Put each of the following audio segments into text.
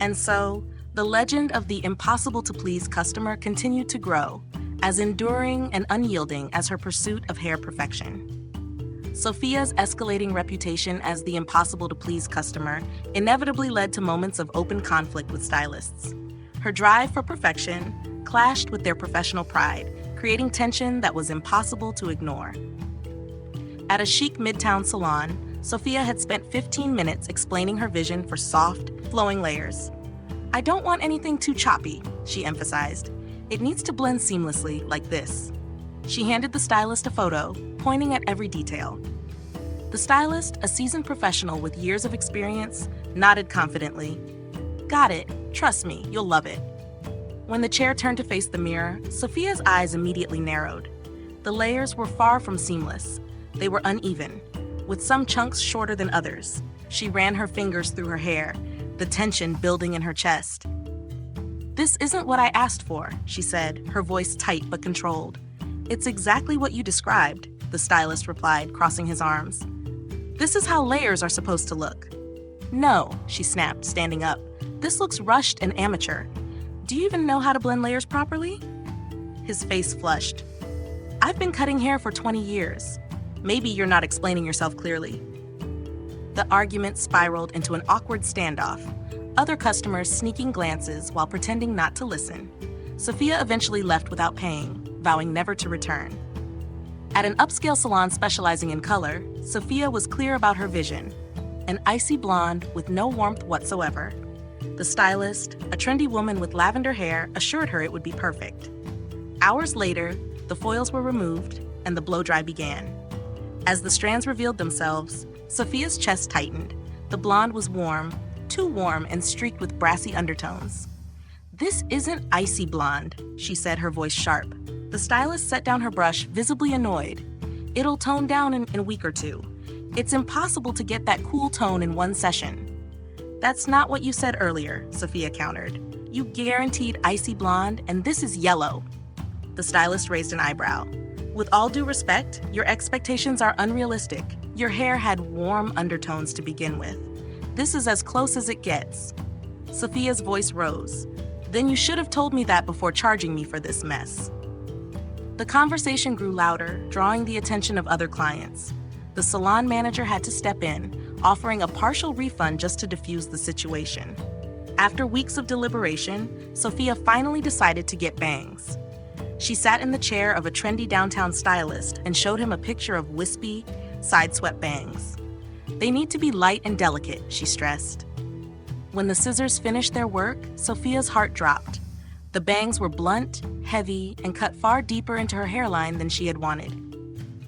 And so, the legend of the impossible-to-please customer continued to grow, as enduring and unyielding as her pursuit of hair perfection. Sophia's escalating reputation as the impossible-to-please customer inevitably led to moments of open conflict with stylists. Her drive for perfection clashed with their professional pride, creating tension that was impossible to ignore. At a chic midtown salon, Sophia had spent 15 minutes explaining her vision for soft, flowing layers. "I don't want anything too choppy," she emphasized. "It needs to blend seamlessly, like this." She handed the stylist a photo, pointing at every detail. The stylist, a seasoned professional with years of experience, nodded confidently. "Got it. Trust me, you'll love it." When the chair turned to face the mirror, Sophia's eyes immediately narrowed. The layers were far from seamless. They were uneven, with some chunks shorter than others. She ran her fingers through her hair, the tension building in her chest. "This isn't what I asked for," she said, her voice tight but controlled. "It's exactly what you described," the stylist replied, crossing his arms. "This is how layers are supposed to look." "No," she snapped, standing up. "This looks rushed and amateur. Do you even know how to blend layers properly?" His face flushed. "I've been cutting hair for 20 years. Maybe you're not explaining yourself clearly." The argument spiraled into an awkward standoff, other customers sneaking glances while pretending not to listen. Sophia eventually left without paying, vowing never to return. At an upscale salon specializing in color, Sophia was clear about her vision: an icy blonde with no warmth whatsoever. The stylist, a trendy woman with lavender hair, assured her it would be perfect. Hours later, the foils were removed and the blow-dry began. As the strands revealed themselves, Sophia's chest tightened. The blonde was warm, too warm and streaked with brassy undertones. "This isn't icy blonde," she said, her voice sharp. The stylist set down her brush, visibly annoyed. "It'll tone down in a week or two. It's impossible to get that cool tone in one session." "That's not what you said earlier," Sophia countered. "You guaranteed icy blonde, and this is yellow." The stylist raised an eyebrow. "With all due respect, your expectations are unrealistic. Your hair had warm undertones to begin with. This is as close as it gets." Sophia's voice rose. "Then you should have told me that before charging me for this mess." The conversation grew louder, drawing the attention of other clients. The salon manager had to step in, offering a partial refund just to defuse the situation. After weeks of deliberation, Sophia finally decided to get bangs. She sat in the chair of a trendy downtown stylist and showed him a picture of wispy, side-swept bangs. "They need to be light and delicate," she stressed. When the scissors finished their work, Sophia's heart dropped. The bangs were blunt, heavy, and cut far deeper into her hairline than she had wanted.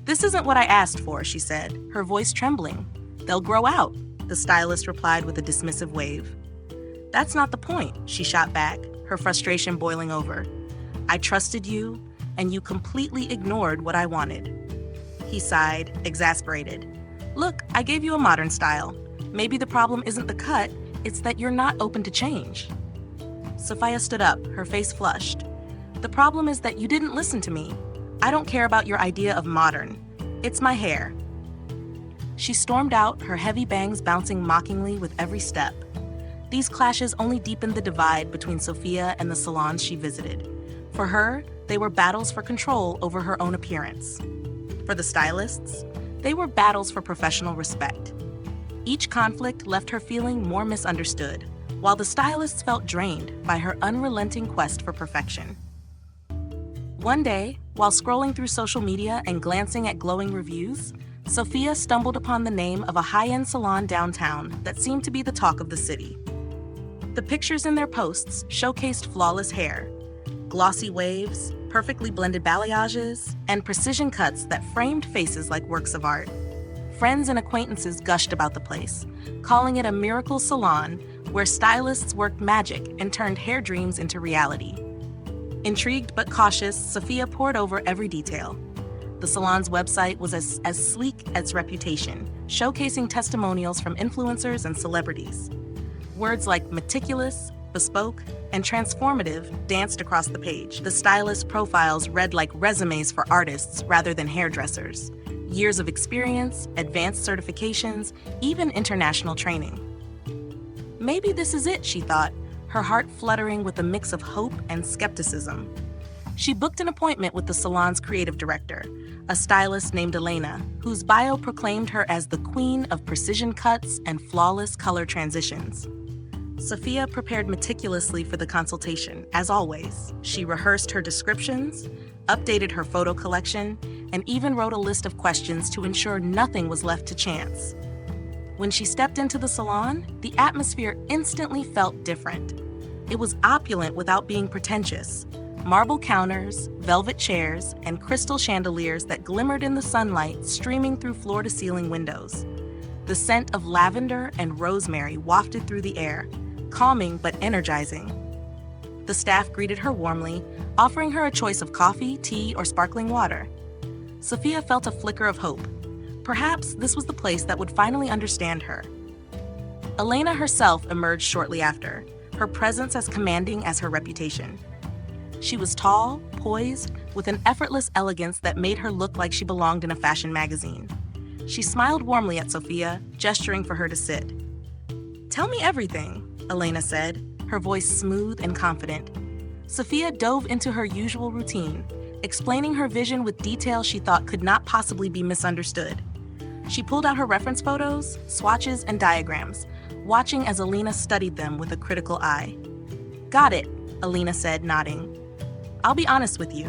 "This isn't what I asked for," she said, her voice trembling. "They'll grow out," the stylist replied with a dismissive wave. "That's not the point," she shot back, her frustration boiling over. "I trusted you, and you completely ignored what I wanted." He sighed, exasperated. "Look, I gave you a modern style. Maybe the problem isn't the cut, it's that you're not open to change." Sophia stood up, her face flushed. "The problem is that you didn't listen to me. I don't care about your idea of modern. It's my hair." She stormed out, her heavy bangs bouncing mockingly with every step. These clashes only deepened the divide between Sophia and the salons she visited. For her, they were battles for control over her own appearance. For the stylists, they were battles for professional respect. Each conflict left her feeling more misunderstood, while the stylists felt drained by her unrelenting quest for perfection. One day, while scrolling through social media and glancing at glowing reviews, Sophia stumbled upon the name of a high-end salon downtown that seemed to be the talk of the city. The pictures in their posts showcased flawless hair, glossy waves, perfectly blended balayages, and precision cuts that framed faces like works of art. Friends and acquaintances gushed about the place, calling it a miracle salon where stylists worked magic and turned hair dreams into reality. Intrigued but cautious, Sophia pored over every detail. The salon's website was as sleek as its reputation, showcasing testimonials from influencers and celebrities. Words like meticulous, bespoke, and transformative danced across the page. The stylist profiles read like resumes for artists rather than hairdressers. Years of experience, advanced certifications, even international training. Maybe this is it, she thought, her heart fluttering with a mix of hope and skepticism. She booked an appointment with the salon's creative director, a stylist named Elena, whose bio proclaimed her as the queen of precision cuts and flawless color transitions. Sophia prepared meticulously for the consultation, as always. She rehearsed her descriptions, updated her photo collection, and even wrote a list of questions to ensure nothing was left to chance. When she stepped into the salon, the atmosphere instantly felt different. It was opulent without being pretentious. Marble counters, velvet chairs, and crystal chandeliers that glimmered in the sunlight streaming through floor-to-ceiling windows. The scent of lavender and rosemary wafted through the air, calming but energizing. The staff greeted her warmly, offering her a choice of coffee, tea, or sparkling water. Sophia felt a flicker of hope. Perhaps this was the place that would finally understand her. Elena herself emerged shortly after, her presence as commanding as her reputation. She was tall, poised, with an effortless elegance that made her look like she belonged in a fashion magazine. She smiled warmly at Sophia, gesturing for her to sit. "Tell me everything," Elena said, her voice smooth and confident. Sophia dove into her usual routine, explaining her vision with detail she thought could not possibly be misunderstood. She pulled out her reference photos, swatches, and diagrams, watching as Elena studied them with a critical eye. "Got it," Elena said, nodding. "I'll be honest with you.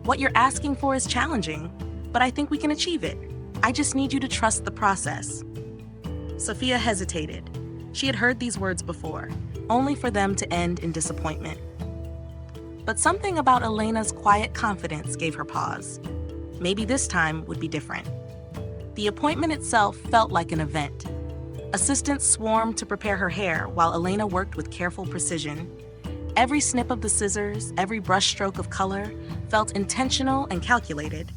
What you're asking for is challenging, but I think we can achieve it. I just need you to trust the process." Sophia hesitated. She had heard these words before, only for them to end in disappointment. But something about Elena's quiet confidence gave her pause. Maybe this time would be different. The appointment itself felt like an event. Assistants swarmed to prepare her hair while Elena worked with careful precision. Every snip of the scissors, every brushstroke of color, felt intentional and calculated.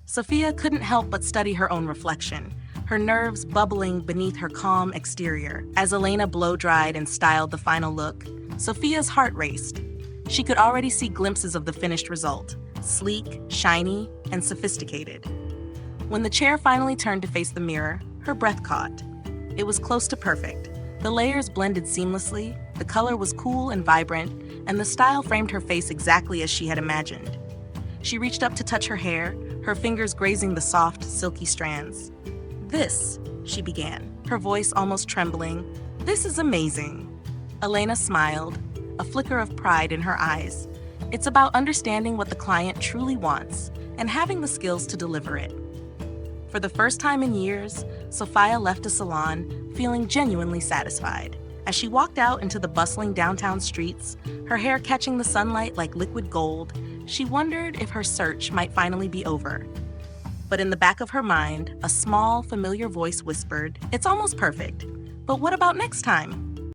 Sophia couldn't help but study her own reflection, her nerves bubbling beneath her calm exterior. As Elena blow-dried and styled the final look, Sophia's heart raced. She could already see glimpses of the finished result, sleek, shiny, and sophisticated. When the chair finally turned to face the mirror, her breath caught. It was close to perfect. The layers blended seamlessly, the color was cool and vibrant, and the style framed her face exactly as she had imagined. She reached up to touch her hair, her fingers grazing the soft, silky strands. "This," she began, her voice almost trembling, "this is amazing." Elena smiled, a flicker of pride in her eyes. It's about understanding what the client truly wants and having the skills to deliver it. For the first time in years, Sophia left a salon feeling genuinely satisfied. As she walked out into the bustling downtown streets, her hair catching the sunlight like liquid gold, she wondered if her search might finally be over. But in the back of her mind, a small, familiar voice whispered, "It's almost perfect. But what about next time?"